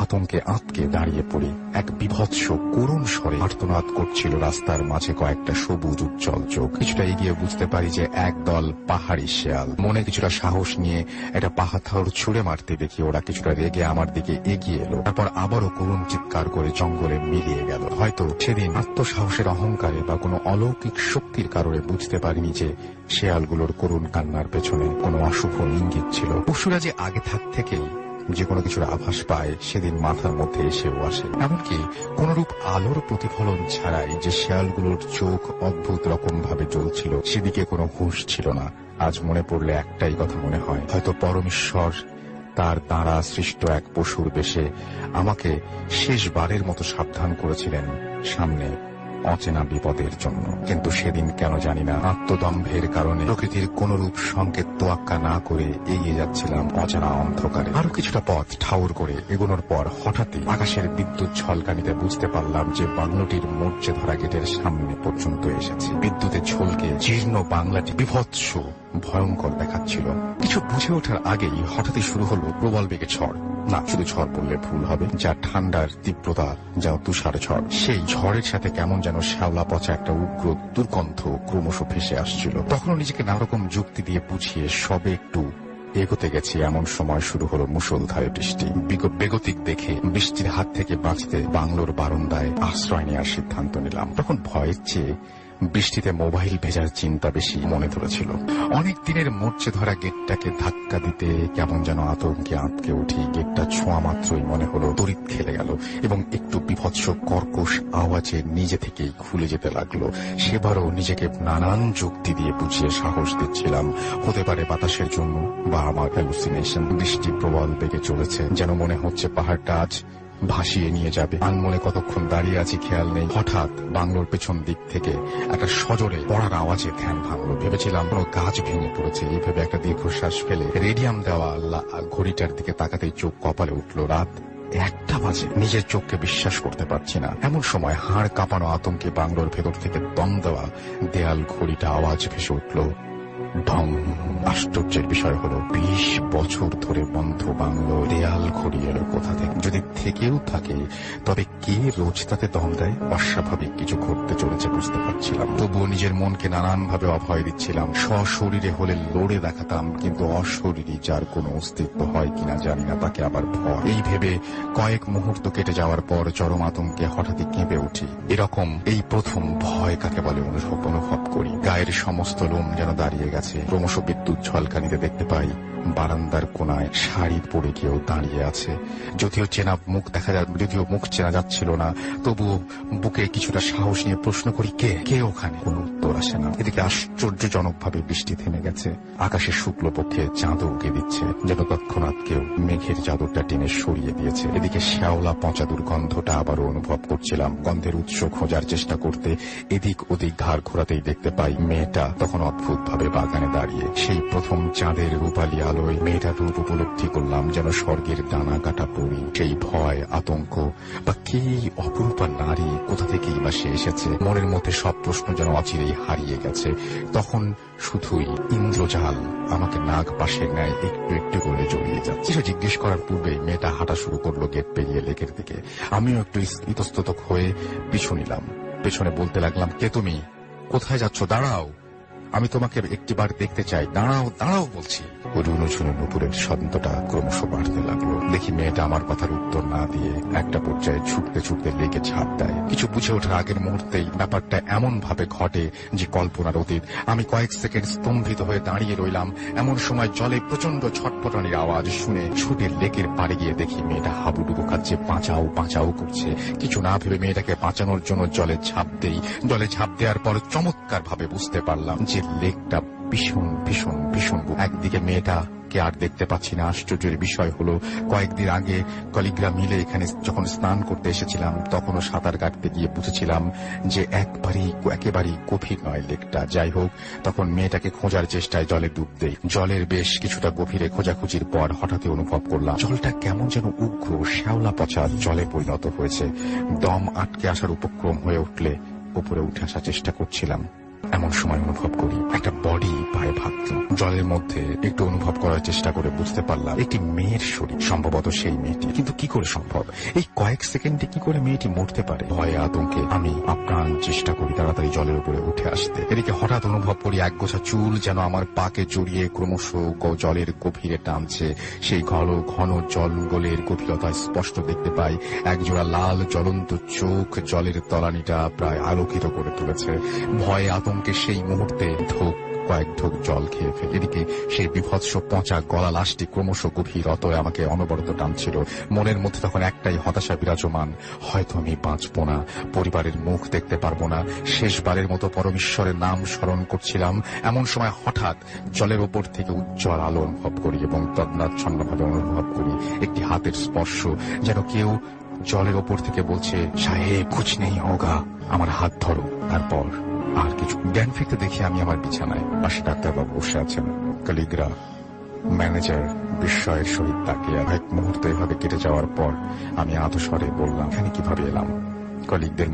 আতঙ্কে আঁতকে দাঁড়িয়ে পড়ি। এক বিভৎস করুণ স্বরে আর্তনাদ করছিল রাস্তার মাঝে কয়েকটা সবুজ উজ্জ্বল চোখ। কিছুটা এগিয়ে বুঝতে পারি যে একদল পাহাড়ি শেয়াল। মনে কিছুটা সাহস নিয়ে একটা পাহাড় ছুঁড়ে মারতে দেখি ওরা কিছুটা রেগে আমার দিকে এগিয়ে এলো, তারপর আবারও করুণ চিৎকার করে জঙ্গলে মিলিয়ে গেল। হয়তো সেদিন আত্মসাহসের অহংকারে বা কোনো অলৌকিক শক্তির কারণে বুঝতে পারিনি যে শেয়ালগুলোর করুণ কান্নার পেছনে কোনো অশুভ ইঙ্গিত ছিল। পশুরা যে আগে থেকেই যে কোনো কিছুর আভাস পায় সেদিন মাথার মধ্যে এসেও আসে। এমনকি কোনরূপ আলোর প্রতিফলন ছাড়াই যে শেয়ালগুলোর চোখ অদ্ভুত রকম ভাবে জ্বলছিল সেদিকে কোনো হুঁশ ছিল না। আজ মনে পড়লে একটাই কথা মনে হয়, হয়তো পরমেশ্বর তার দ্বারা সৃষ্ট এক পশুর বেশে আমাকে শেষবারের মতো সাবধান করেছিলেন সামনে অচেনা বিপদের জন্য। কিন্তু সেদিন কেন জানি না আত্মদম্ভের কারণে প্রকৃতির কোন রূপ সংকেত তোয়াক্কা না করে এগিয়ে যাচ্ছিলাম অজানা অন্ধকারে। আরো কিছুটা পথ ঠাউর করে এগোনোর পর হঠাৎই আকাশের বিদ্যুৎ ঝলকানিতে বুঝতে পারলাম যে বাংলোটির মরচে ধরা গেটের সামনে পর্যন্ত এসেছি। বিদ্যুতের ঝলকে জীর্ণ বাংলাটি বিভৎস ভয়ঙ্কর দেখাচ্ছিল। কিছু বুঝে ওঠার আগেই হঠাৎই শুরু হলো প্রবল বেগে ঝড়। না, শুধু ঝড় বললে ভুল হবে, যা ঠান্ডার তীব্রতা, যা তুষার ঝড়। সেই ঝড়ের সাথে কেমন যেন শ্যাওলা পচা একটা উগ্র দুর্গন্ধ ক্রমশ ভেসে আসছিল। তখনও নিজেকে নানারকম যুক্তি দিয়ে বুঝিয়ে সবে একটু এগোতে গেছি, এমন সময় শুরু হলো মুষলধারে বৃষ্টি। বেগতিক দেখে বৃষ্টির হাত থেকে বাঁচতে বাংলোর বারান্দায় আশ্রয় নেওয়ার সিদ্ধান্ত নিলাম। তখন ভয়ের চেয়ে বৃষ্টিতে মোবাইল ভেজার চিন্তা বেশি মনে ধরেছিল। অনেক দিনের মরচে ধরা গেটটাকে ধাক্কা দিতে কেমন যেন আতঙ্কে আঁতকে উঠি। গেটটা ছোঁয়া মাত্রই মনে হলো তড়িৎ খেলে গেল এবং একটু বিভৎস কর্কশ আওয়াজে নিজে থেকেই খুলে যেতে লাগলো। সেবারও নিজেকে নানান যুক্তি দিয়ে বুঝিয়ে সাহস দিচ্ছিলাম, হতে পারে বাতাসের জন্য বা আমার হ্যালুসিনেশন। বৃষ্টি প্রবল বেগে চলেছে, যেন মনে হচ্ছে পাহাড়টা আজ ভাসিয়ে নিয়ে যাবে। আনমনে কতক্ষণ দাঁড়িয়ে আছি খেয়াল নেই। হঠাৎ বাংলোর পেছন দিক থেকে একটা সজোরে পড়ার আওয়াজে ধ্যান ভাঙলো। ভেবেছিলাম কোনো গাছ ভেঙে পড়েছে। এই ভেবে একটা দীর্ঘশ্বাস ফেলে রেডিয়াম দেওয়া ঘড়িটার দিকে তাকাতেই চোখ কপালে উঠল। রাত 1টা বাজে। নিজের চোখকে বিশ্বাস করতে পারছি না। এমন সময় হাড় কাঁপানো আতঙ্কে বাংলোর ভেতর থেকে দম দেওয়া দেয়াল ঘড়িটা আওয়াজ ভেসে উঠল ঢং। আশ্চর্যের বিষয় হলো 20 বছর ধরে বন্ধ বাংলো দেয়াল ঘড়ি এলো কোথা থেকে? যদি থেকেও থাকে তবে কে রোজ তাতে দম দেয়? অস্বাভাবিক কিছু ঘটতে চলেছে বুঝতে পারছিলাম। তবুও নিজের মনকে নানান ভাবে অভয় দিচ্ছিলাম। সশরীরে হলে লড়ে দেখাতাম, কিন্তু অশরীরী যার কোনো অস্তিত্ব হয় কিনা জানি না, তাকে আবার ভয়। এই ভেবে কয়েক মুহূর্ত কেটে যাওয়ার পর চরম আতঙ্কে হঠাৎই কেঁপে উঠি। এরকম এই প্রথম ভয় কাকে বলে অনুভব করি। গায়ের সমস্ত লোম যেন দাঁড়িয়ে গেছে। ক্রমশ বিদ্যুৎ ঝলকানিতে দেখতে পাই বারান্দার কোনায় শাড়ি পরে কেউ দাঁড়িয়ে আছে। যদিও মুখ চেনা যাচ্ছিল না, তবুও বুকে কিছুটা সাহস নিয়ে প্রশ্ন করি, কে ওখানে? কোনো উত্তর আসে না। এদিকে আশ্চর্যজনক ভাবে বৃষ্টি থেমে গেছে। আকাশে শুক্লপক্ষে চাঁদও উঁকে দিচ্ছে, যেন তৎক্ষণাৎ কেউ মেঘের চাদরটা টেনে সরিয়ে দিয়েছে। এদিকে শ্যাওলা পচা দুর্গন্ধটা আবারও অনুভব করছিলাম। গন্ধের উৎস খোঁজার চেষ্টা করতে এদিক ওদিক ঘাড় ঘোরাতেই দেখতে পাই মেয়েটা তখন অদ্ভুত ভাবে বাগানে দাঁড়িয়ে। সেই প্রথম চাঁদের রূপালী আলোয় মেয়েটার রূপ উপলব্ধি করলাম যেন স্বর্গের ডানা কাটা পড়ি। সেই ভয়, আতঙ্ক বা কে অপরূপা নারী, কোথা থেকেই বা সে এসেছে, মনের মধ্যে সব প্রশ্ন যেন অচিরেই হারিয়ে গেছে। তখন শুধুই ইন্দ্রজাল আমাকে নাগ পাশের ন্যায় একটু একটু করে জড়িয়ে যাচ্ছে। কিছু জিজ্ঞেস করার পূর্বেই মেয়েটা হাঁটা শুরু করলো গেট পেরিয়ে লেকের দিকে। আমিও একটু ইতস্তত হয়ে পিছু নিলাম। পেছনে বলতে লাগলাম, কে তুমি? কোথায় যাচ্ছ? দাঁড়াও, আমি তোমাকে একটিবার দেখতে চাই। দাঁড়াও বলছি। রুনুঝুনু নুপুরের ছন্দটা ক্রমশ বাড়তে লাগলো। দেখি মেয়েটা আমার কথার উত্তর না দিয়ে একটা পর্যায়ে ছুটতে লেগে ঝাঁপ দেয়। কিছু বুঝে ওঠার আগের মুহূর্তেই ব্যাপারটা এমন ভাবে ঘটে যে কল্পনার অতীত। আমি কয়েক সেকেন্ড স্তম্ভিত হয়ে দাঁড়িয়ে রইলাম। এমন সময় জলে প্রচন্ড ছটফটানির আওয়াজ শুনে ছুটে লেকের পাড়ে গিয়ে দেখি মেয়েটা হাবুডুবু খাচ্ছে, বাঁচাও করছে। কিছু না ভেবে মেয়েটাকে বাঁচানোর জন্য জলে ঝাঁপ দেওয়ার পর চমৎকার ভাবে বুঝতে পারলাম যে লেকটা ভীষণ। একদিকে মেয়েটাকে আর দেখতে পাচ্ছি না। আশ্চর্যের বিষয় হলো, কয়েকদিন আগে কলিগরা মিলে এখানে যখন স্নান করতে এসেছিলাম তখনও সাঁতার কাটতে গিয়ে বুঝেছিলাম যে একেবারেই গভীর নয় লেকটা। যাই হোক, তখন মেয়েটাকে খোঁজার চেষ্টায় জলে ডুব দেই। জলের বেশ কিছুটা গভীরে খোঁজাখুঁজির পর হঠাৎই অনুভব করলাম জলটা কেমন যেন উগ্র শ্যাওলা পচা জলে পরিণত হয়েছে। দম আটকে আসার উপক্রম হয়ে উঠলে উপরে উঠে আসার চেষ্টা করছিলাম, এমন সময় অনুভব করি একটা বডি পায়ে ভাবত। জলের মধ্যে একটু অনুভব করার চেষ্টা করে বুঝতে পারলাম একটি মেয়ের শরীর, সম্ভবত সেই মেয়েটি। কিন্তু কি করে সম্ভব? এই কয়েক সেকেন্ডে কি করে মেয়েটি মরতে পারে? ভয়ে আতঙ্কে আমি আপ্রাণ চেষ্টা করি তাড়াতাড়ি জলের উপরে উঠে আসতে। এদিকে হঠাৎ অনুভব করি একগোছা চুল যেন আমার পাকে জড়িয়ে ক্রমশ জলের গভীরে টানছে। সেই ঘন জঙ্গলের গভীরতায় স্পষ্ট দেখতে পাই একজোড়া লাল জ্বলন্ত চোখ জলের তলানিটা প্রায় আলোকিত করে তুলেছে। ভয়ে আতঙ্কে সেই মুহূর্তে কয়েক ঢোক জল খেয়ে ফেলে। এদিকে সেই বিভৎস পচা গলা লাশটি ক্রমশ গভীরতায় আমাকে অনবরত টানছিল। মনের মধ্যে তখন একটাই হতাশা বিরাজমান, হয়তো আমি বাঁচবো না, পরিবারের মুখ দেখতে পারবো না। শেষবারের মতো পরমেশ্বরের নাম স্মরণ করছিলাম, এমন সময় হঠাৎ জলের ওপর থেকে উজ্জ্বল আলো অনুভব করি এবং তৎনাচ্ছন্নভাবে অনুভব করি একটি হাতের স্পর্শ, যেন কেউ জলের ওপর থেকে বলছে, সাহেব কুছ নেই হোগা, আমার হাত ধরো। তারপর আর কিছু জ্ঞান ফিরতে দেখি আমি আমার বিছানায়, পাশে ডাক্তারবাবু বসে আছেন, কলিগরা, ম্যানেজার বিস্ময়ের সহিত তাকিয়ে। এক মুহূর্ত এভাবে কেটে যাওয়ার পর আমি আতস্বরে বললাম, এখানে কিভাবে এলাম? কলিগদের